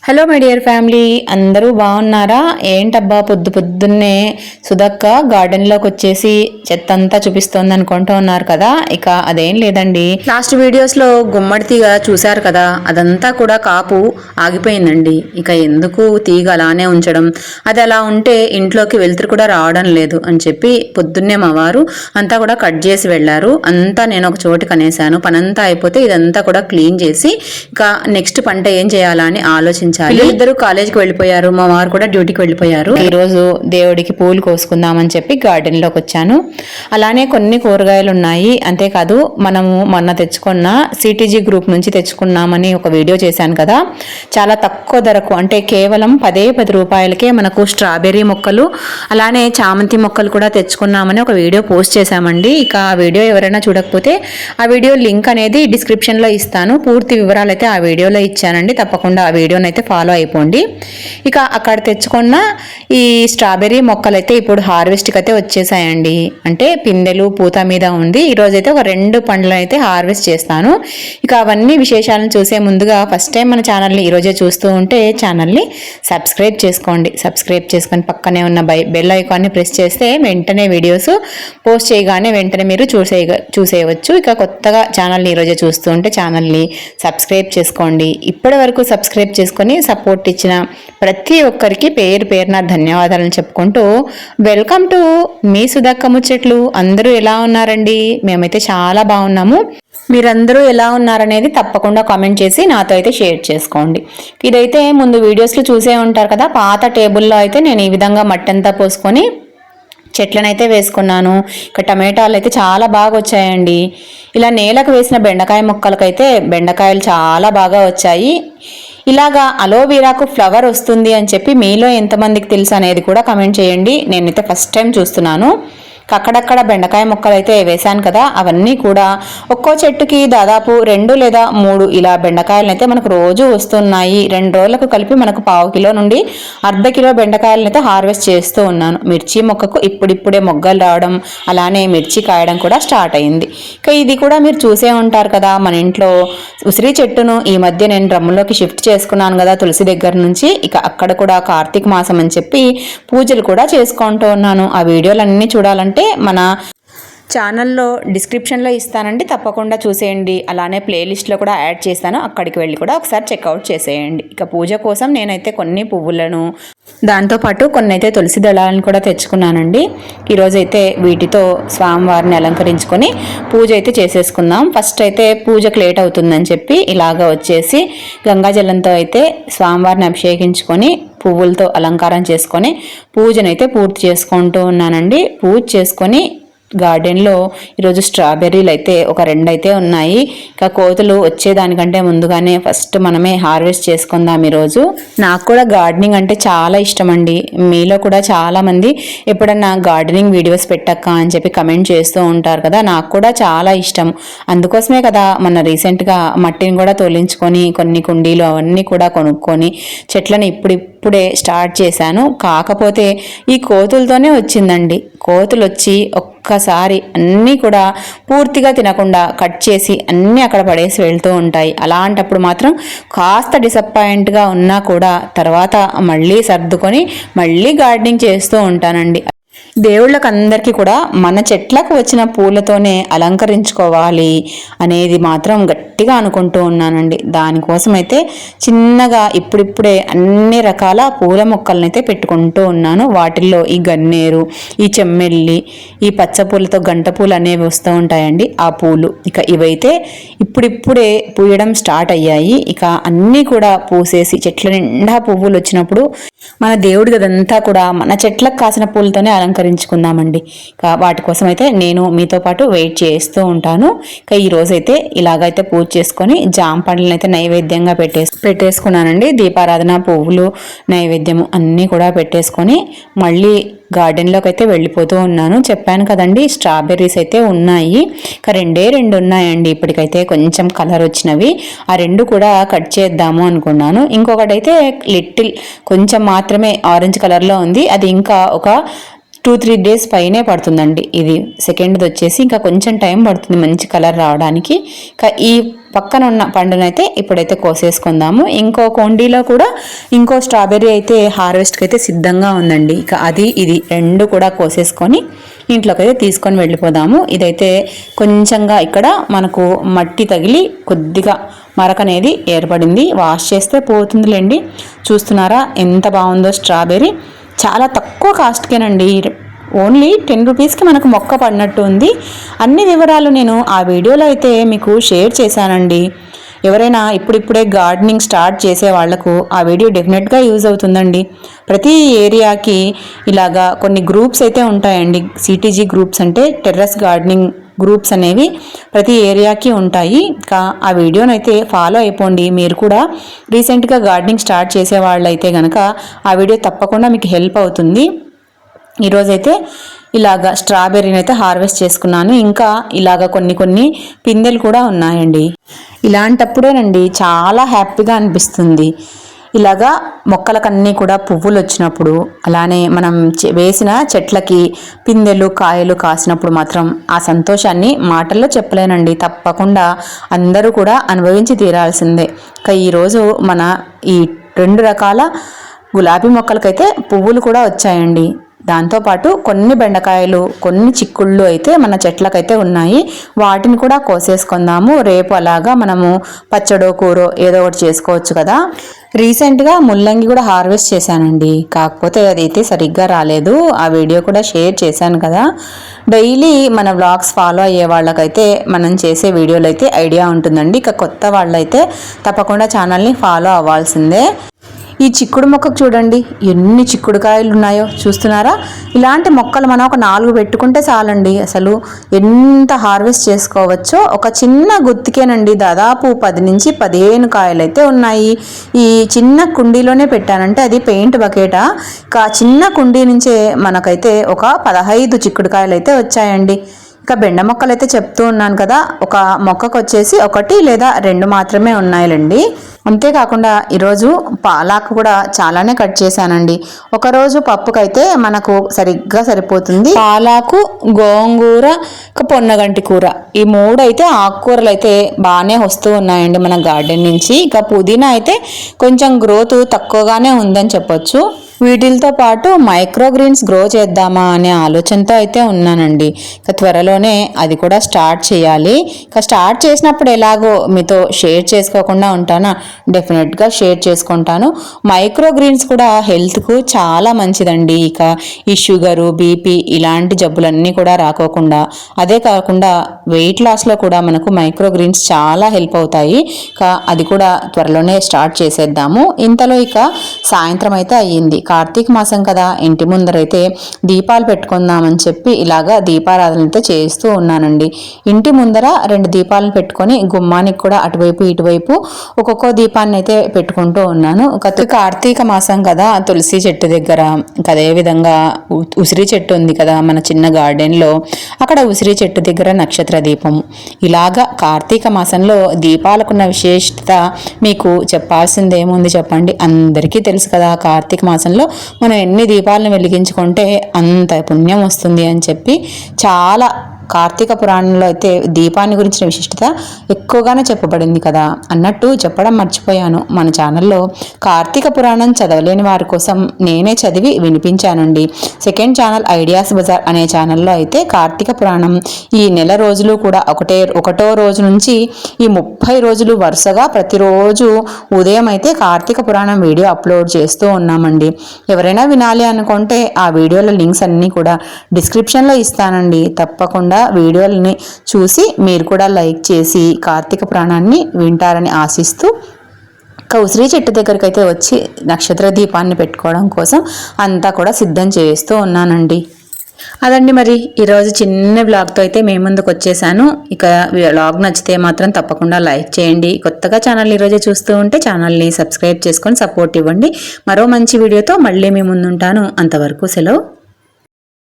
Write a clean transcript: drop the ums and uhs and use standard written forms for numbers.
Hello my dear family, అందరూ బాగున్నారా? ఏంటబ్బా పొద్దు పొద్దున్నే సుధక్క గార్డెన్లోకి వచ్చేసి చెత్త అంతా చూపిస్తోంది అనుకుంటూ ఉన్నారు కదా. ఇక అదేం లేదండి, లాస్ట్ వీడియోస్లో గుమ్మడి తీగ చూశారు కదా, అదంతా కూడా కాపు ఆగిపోయిందండి. ఇక ఎందుకు తీగ అలానే ఉంచడం, అది అలా ఉంటే ఇంట్లోకి వెలుతురు కూడా రావడం లేదు అని చెప్పి పొద్దున్నే మా వారు అంతా కూడా కట్ చేసి వెళ్ళారు. అంతా నేను ఒక చోటు కనేసాను. పనంతా అయిపోతే ఇదంతా కూడా క్లీన్ చేసి ఇక నెక్స్ట్ పంట ఏం చేయాలా అని ఆలోచించాలి. ఇద్దరు కాలేజీకి వెళ్ళిపోయారు, మా వారు కూడా డ్యూటీకి వెళ్ళిపోయారు. ఈ రోజు దేవుడికి పూలు కోసుకుందామని చెప్పి గార్డెన్ లోకి వచ్చాను. అలానే కొన్ని కూరగాయలు ఉన్నాయి. అంతేకాదు మనము మొన్న తెచ్చుకున్న సిటీజీ గ్రూప్ నుంచి తెచ్చుకున్నామని ఒక వీడియో చేశాను కదా, చాలా తక్కువ ధరకు, అంటే కేవలం 10 రూపాయలకే మనకు స్ట్రాబెర్రీ మొక్కలు అలానే చామంతి మొక్కలు కూడా తెచ్చుకున్నామని ఒక వీడియో పోస్ట్ చేశామండి. ఇక ఆ వీడియో ఎవరైనా చూడకపోతే ఆ వీడియో లింక్ అనేది డిస్క్రిప్షన్ లో ఇస్తాను. పూర్తి వివరాలు అయితే ఆ వీడియోలో ఇచ్చానండి, తప్పకుండా ఆ వీడియోని అయితే ఫాలో అయిపోండి. ఇక అక్కడ తెచ్చుకున్న ఈ స్ట్రాబెర్రీ మొక్కలు అయితే ఇప్పుడు హార్వెస్ట్కి అయితే వచ్చేసాయండి. అంటే పిందెలు పూత మీద ఉంది. ఈరోజు అయితే ఒక 2 పండ్లను అయితే హార్వెస్ట్ చేస్తాను. ఇక అవన్నీ విశేషాలను చూసే ముందుగా ఫస్ట్ టైం మన ఛానల్ని ఈరోజే చూస్తూ ఉంటే ఛానల్ని సబ్స్క్రైబ్ చేసుకోండి. సబ్స్క్రైబ్ చేసుకొని పక్కనే ఉన్న బెల్ ఐకాన్ని ప్రెస్ చేస్తే వెంటనే వీడియోస్ పోస్ట్ చేయగానే వెంటనే మీరు చూసేయవచ్చు. ఇక కొత్తగా ఛానల్ని ఈరోజే చూస్తూ ఉంటే ఛానల్ని సబ్స్క్రైబ్ చేసుకోండి. ఇప్పటి వరకు సబ్స్క్రైబ్ చేసుకొని సపోర్ట్ ఇచ్చిన ప్రతి ఒక్కరికి పేరు పేరున ధన్యవాదాలను చెప్పుకుంటూ వెల్కమ్ టు మీ సుధక్క ముచ్చట్లు. అందరూ ఎలా ఉన్నారండి? మేమైతే చాలా బాగున్నాము. మీరందరూ ఎలా ఉన్నారనేది తప్పకుండా కామెంట్ చేసి నాతో అయితే షేర్ చేసుకోండి. ఇదైతే ముందు వీడియోస్లో చూసే ఉంటారు కదా, పాత టేబుల్లో అయితే నేను ఈ విధంగా మట్టి అంతా పోసుకొని చెట్లనైతే వేసుకున్నాను. ఇక టమాటాలు అయితే చాలా బాగా వచ్చాయండి. ఇలా నేలకు వేసిన బెండకాయ మొక్కలకైతే బెండకాయలు చాలా బాగా వచ్చాయి. ఇలాగా అలోవెరాకు ఫ్లవర్ వస్తుంది అని చెప్పి మీలో ఎంతమందికి తెలుసు అనేది కూడా కామెంట్ చేయండి. నేనైతే ఫస్ట్ టైం చూస్తున్నాను. అక్కడక్కడ బెండకాయ మొక్కలు అయితే వేశాను కదా, అవన్నీ కూడా ఒక్కో చెట్టుకి దాదాపు 2 లేదా 3 ఇలా బెండకాయలను అయితే మనకు రోజు వస్తున్నాయి. 2 రోజులకు కలిపి మనకు 1/2 కిలో నుండి 1/2 కిలో బెండకాయలను అయితే హార్వెస్ట్ చేస్తూ ఉన్నాను. మిర్చి మొక్కకు ఇప్పుడిప్పుడే మొగ్గలు రావడం, అలానే మిర్చి కాయడం కూడా స్టార్ట్ అయింది. ఇక ఇది కూడా మీరు చూసే ఉంటారు కదా, మన ఇంట్లో ఉసిరి చెట్టును ఈ మధ్య నేను డ్రమ్ములోకి షిఫ్ట్ చేసుకున్నాను కదా తులసి దగ్గర నుంచి. ఇక అక్కడ కూడా కార్తీక మాసం అని చెప్పి పూజలు కూడా చేసుకుంటూ ఉన్నాను. ఆ వీడియోలన్నీ చూడాలంటే మన ఛానల్లో డిస్క్రిప్షన్లో ఇస్తానండి, తప్పకుండా చూసేయండి. అలానే ప్లేలిస్ట్లో కూడా యాడ్ చేస్తాను, అక్కడికి వెళ్ళి కూడా ఒకసారి చెక్అవుట్ చేసేయండి. ఇక పూజ కోసం నేనైతే కొన్ని పువ్వులను, దాంతోపాటు కొన్ని అయితే తులసి దళాలను కూడా తెచ్చుకున్నానండి. ఈరోజైతే వీటితో స్వామివారిని అలంకరించుకొని పూజ అయితే చేసేసుకుందాం. ఫస్ట్ అయితే పూజకు లేట్ అవుతుందని చెప్పి ఇలాగ వచ్చేసి గంగాజలంతో అయితే స్వామివారిని అభిషేకించుకొని పువ్వులతో అలంకారం చేసుకొని పూజనైతే పూర్తి చేసుకుంటూ ఉన్నానండి. పూజ చేసుకొని గార్డెన్లో ఈరోజు స్ట్రాబెర్రీలు అయితే ఒక 2 అయితే ఉన్నాయి. ఇక కోతులు వచ్చేదానికంటే ముందుగానే ఫస్ట్ మనమే హార్వెస్ట్ చేసుకుందాం ఈరోజు. నాకు కూడా గార్డెనింగ్ అంటే చాలా ఇష్టం అండి. మీలో కూడా చాలామంది ఎప్పుడన్నా గార్డెనింగ్ వీడియోస్ పెట్టక్క అని చెప్పి కమెంట్ చేస్తూ ఉంటారు కదా, నాకు కూడా చాలా ఇష్టం. అందుకోసమే కదా మొన్న రీసెంట్గా మట్టిని కూడా తొలించుకొని కొన్ని కుండీలు అవన్నీ కూడా కొనుక్కొని చెట్లను ఇప్పుడే స్టార్ట్ చేశాను. కాకపోతే ఈ కోతులతోనే వచ్చిందండి. కోతులు వచ్చి ఒక్కసారి అన్నీ కూడా పూర్తిగా తినకుండా కట్ చేసి అన్నీ అక్కడ పడేసి వెళ్తూ ఉంటాయి. అలాంటప్పుడు మాత్రం కాస్త డిసప్పాయింట్గా ఉన్నా కూడా తర్వాత మళ్ళీ సర్దుకొని మళ్ళీ గార్డెనింగ్ చేస్తూ ఉంటానండి. దేవుళ్ళకి అందరికీ కూడా మన చెట్లకు వచ్చిన పూలతోనే అలంకరించుకోవాలి అనేది మాత్రం గట్టిగా అనుకుంటూ ఉన్నానండి. దానికోసం అయితే చిన్నగా ఇప్పుడిప్పుడే అన్ని రకాల పూల మొక్కలను అయితే పెట్టుకుంటూ ఉన్నాను. వాటిల్లో ఈ గన్నేరు, ఈ చెమ్మెల్లి, ఈ పచ్చ పూలతో గంట పూలు అనేవి వస్తూ ఉంటాయండి, ఆ పూలు. ఇక ఇవైతే ఇప్పుడిప్పుడే పూయడం స్టార్ట్ అయ్యాయి. ఇక అన్నీ కూడా పూసేసి చెట్ల నిండా పువ్వులు వచ్చినప్పుడు మన దేవుడి గదంతా కూడా మన చెట్లకు కాసిన పూలతోనే అలంకరించుకుందామండి. వాటి కోసం అయితే నేను మీతో పాటు వెయిట్ చేస్తూ ఉంటాను. ఇక ఈ రోజైతే ఇలాగైతే పూజ చేసుకొని జామ పండ్లను అయితే నైవేద్యంగా పెట్టేసుకున్నానండి. దీపారాధన, పువ్వులు, నైవేద్యము అన్నీ కూడా పెట్టేసుకొని మళ్ళీ గార్డెన్లోకి అయితే వెళ్ళిపోతూ ఉన్నాను. చెప్పాను కదండి, స్ట్రాబెర్రీస్ అయితే ఉన్నాయి. ఇక 2 ఉన్నాయండి ఇప్పటికైతే, కొంచెం కలర్ వచ్చినవి. ఆ 2 కూడా కట్ చేద్దాము అనుకున్నాను. ఇంకొకటి అయితే లిటిల్ కొంచెం మాత్రమే ఆరెంజ్ కలర్లో ఉంది, అది ఇంకా ఒక 2-3 డేస్ పైనే పడుతుందండి. ఇది సెకండ్ది వచ్చేసి ఇంకా కొంచెం టైం పడుతుంది మంచి కలర్ రావడానికి. ఇంకా ఈ పక్కన ఉన్న పండునైతే ఇప్పుడైతే కోసేసుకుందాము. ఇంకో కొండీలో కూడా ఇంకో స్ట్రాబెర్రీ అయితే హార్వెస్ట్కి అయితే సిద్ధంగా ఉందండి. ఇక అది ఇది రెండు కూడా కోసేసుకొని ఇంట్లోకి అయితే తీసుకొని వెళ్ళిపోదాము. ఇదైతే కొంచెంగా ఇక్కడ మనకు మట్టి తగిలి కొద్దిగా మరక అనేది ఏర్పడింది. వాష్ చేస్తే పోతుందిలేండి. చూస్తున్నారా ఎంత బాగుందో స్ట్రాబెర్రీ. చాలా తక్కువ కాస్ట్కేనండి. ఓన్లీ 10 రూపీస్కి మనకు మొక్క పడినట్టు ఉంది. అన్ని వివరాలు నేను ఆ వీడియోలో అయితే మీకు షేర్ చేశానండి. ఎవరైనా ఇప్పుడిప్పుడే గార్డెనింగ్ స్టార్ట్ చేసే వాళ్లకు ఆ వీడియో డెఫినెట్గా యూజ్ అవుతుందండి. ప్రతి ఏరియాకి ఇలాగా కొన్ని గ్రూప్స్ అయితే ఉంటాయండి. సిటీజీ గ్రూప్స్ అంటే టెర్రస్ గార్డెనింగ్ గ్రూప్స్ అనేవి ప్రతి ఏరియాకి ఉంటాయి. ఇంకా ఆ వీడియోని అయితే ఫాలో అయిపోండి. మీరు కూడా రీసెంట్గా గార్డెనింగ్ స్టార్ట్ చేసే వాళ్ళు అయితే కనుక ఆ వీడియో తప్పకుండా మీకు హెల్ప్ అవుతుంది. ఈరోజైతే ఇలాగ స్ట్రాబెర్రీని అయితే హార్వెస్ట్ చేసుకున్నాను. ఇంకా ఇలాగ కొన్ని పిందెలు కూడా ఉన్నాయండి. ఇలాంటప్పుడేనండి చాలా హ్యాపీగా అనిపిస్తుంది. ఇలాగా మొక్కలకన్నీ కూడా పువ్వులు వచ్చినప్పుడు, అలానే మనం వేసిన చెట్లకి పిందెలు కాయలు కాసినప్పుడు మాత్రం ఆ సంతోషాన్ని మాటల్లో చెప్పలేనండి. తప్పకుండా అందరూ కూడా అనుభవించి తీరాల్సిందే. ఇంకా ఈరోజు మన ఈ 2 రకాల గులాబీ మొక్కలకైతే పువ్వులు కూడా వచ్చాయండి. దాంతోపాటు కొన్ని బెండకాయలు కొన్ని చిక్కుళ్ళు అయితే మన చెట్లకైతే ఉన్నాయి. వాటిని కూడా కోసేసుకుందాము. రేపు అలాగా మనము పచ్చడో కూరో ఏదో ఒకటి చేసుకోవచ్చు కదా. రీసెంట్గా ముల్లంగి కూడా హార్వెస్ట్ చేశానండి. కాకపోతే అదైతే సరిగ్గా రాలేదు. ఆ వీడియో కూడా షేర్ చేశాను కదా. డైలీ మన వ్లాగ్స్ ఫాలో అయ్యే వాళ్ళకైతే మనం చేసే వీడియోలు అయితే ఐడియా ఉంటుందండి. ఇక కొత్త వాళ్ళైతే తప్పకుండా ఛానల్ని ఫాలో అవ్వాల్సిందే. ఈ చిక్కుడు మొక్కకు చూడండి ఎన్ని చిక్కుడుకాయలు ఉన్నాయో చూస్తున్నారా. ఇలాంటి మొక్కలు మనం ఒక 4 పెట్టుకుంటే చాలండి. అసలు ఎంత హార్వెస్ట్ చేసుకోవచ్చో. ఒక చిన్న గుత్తికేనండి దాదాపు 10 నుంచి 15 కాయలు అయితే ఉన్నాయి. ఈ చిన్న కుండీలోనే పెట్టానంటే అది పెయింట్ బకెటా. చిన్న కుండీ నుంచే మనకైతే ఒక 15 చిక్కుడుకాయలు అయితే వచ్చాయండి. ఇంకా బెండ మొక్కలు అయితే చెప్తూ ఉన్నాను కదా, ఒక మొక్కకు వచ్చేసి 1 లేదా 2 మాత్రమే ఉన్నాయిలండి. అంతేకాకుండా ఈరోజు పాలాకు కూడా చాలానే కట్ చేశానండి. ఒకరోజు పప్పుకైతే మనకు సరిగ్గా సరిపోతుంది. పాలాకు, గోంగూర, పొన్నగంటి కూర, ఈ 3 అయితే ఆకుకూరలు అయితే బాగానే వస్తూ ఉన్నాయండి మన గార్డెన్ నుంచి. ఇక పుదీనా అయితే కొంచెం గ్రోత్ తక్కువగానే ఉందని చెప్పొచ్చు. వీటితో పాటు మైక్రో గ్రీన్స్ గ్రో చేద్దామా అనే ఆలోచనతో అయితే ఉన్నానండి. ఇక త్వరలోనే అది కూడా స్టార్ట్ చేయాలి. ఇక స్టార్ట్ చేసినప్పుడు ఎలాగో మీతో షేర్ చేసుకోకుండా ఉంటానా, డెఫినెట్గా షేర్ చేసుకుంటాను. మైక్రో గ్రీన్స్ కూడా హెల్త్కు చాలా మంచిదండి. ఇక ఈ షుగరు, బీపీ ఇలాంటి జబ్బులన్నీ కూడా రాకోకుండా, అదే కాకుండా వెయిట్ లాస్లో కూడా మనకు మైక్రో గ్రీన్స్ చాలా హెల్ప్ అవుతాయి. ఇక అది కూడా త్వరలోనే స్టార్ట్ చేసేద్దాము. ఇంతలో ఇక సాయంత్రం అయితే అయ్యింది. కార్తీక మాసం కదా, ఇంటి ముందరైతే దీపాలు పెట్టుకుందామని చెప్పి ఇలాగా దీపారాధన అయితే చేస్తూ ఉన్నానండి. ఇంటి ముందర 2 దీపాలను పెట్టుకొని గుమ్మానికి కూడా అటువైపు ఇటువైపు ఒక్కొక్క దీపాన్ని అయితే పెట్టుకుంటూ ఉన్నాను. కార్తీక మాసం కదా, తులసి చెట్టు దగ్గర అదే విధంగా ఉసిరి చెట్టు ఉంది కదా మన చిన్న గార్డెన్లో, అక్కడ ఉసిరి చెట్టు దగ్గర నక్షత్ర దీపము. ఇలాగా కార్తీక మాసంలో దీపాలకున్న విశేషత మీకు చెప్పాల్సింది ఏముంది చెప్పండి. అందరికీ తెలుసు కదా, కార్తీక మాసంలో మనం ఎన్ని దీపాలను వెలిగించుకుంటే అంత పుణ్యం వస్తుంది అని చెప్పి చాలా కార్తీక పురాణంలో అయితే దీపాన్ని గురించిన విశిష్టత ఎక్కువగానే చెప్పబడింది కదా. అన్నట్టు చెప్పడం మర్చిపోయాను, మన ఛానల్లో కార్తీక పురాణం చదవలేని వారి కోసం నేనే చదివి వినిపించానండి. సెకండ్ ఛానల్ ఐడియాస్ బజార్ అనే ఛానల్లో అయితే కార్తీక పురాణం ఈ నెల రోజులు కూడా ఒకటో రోజు నుంచి ఈ 30 రోజులు వరుసగా ప్రతిరోజు ఉదయం అయితే కార్తీక పురాణం వీడియో అప్లోడ్ చేస్తూ ఉన్నామండి. ఎవరైనా వినాలి అనుకుంటే ఆ వీడియోల లింక్స్ అన్నీ కూడా డిస్క్రిప్షన్లో ఇస్తానండి. తప్పకుండా వీడియోలని చూసి మీరు కూడా లైక్ చేసి కార్తీక పురాణాన్ని వింటారని ఆశిస్తూ ఉసిరి చెట్టు దగ్గరికి అయితే వచ్చి నక్షత్ర దీపాన్ని పెట్టుకోవడం కోసం అంతా కూడా సిద్ధం చేస్తూ ఉన్నానండి. అదండి మరి ఈరోజు చిన్న వ్లాగ్తో అయితే మేము ముందుకు వచ్చేసాను. ఇక వ్లాగ్ నచ్చితే మాత్రం తప్పకుండా లైక్ చేయండి. కొత్తగా ఛానల్ ఈరోజే చూస్తూ ఉంటే ఛానల్ని సబ్స్క్రైబ్ చేసుకొని సపోర్ట్ ఇవ్వండి. మరో మంచి వీడియోతో మళ్ళీ మీ ముందుంటాను. అంతవరకు సెలవు.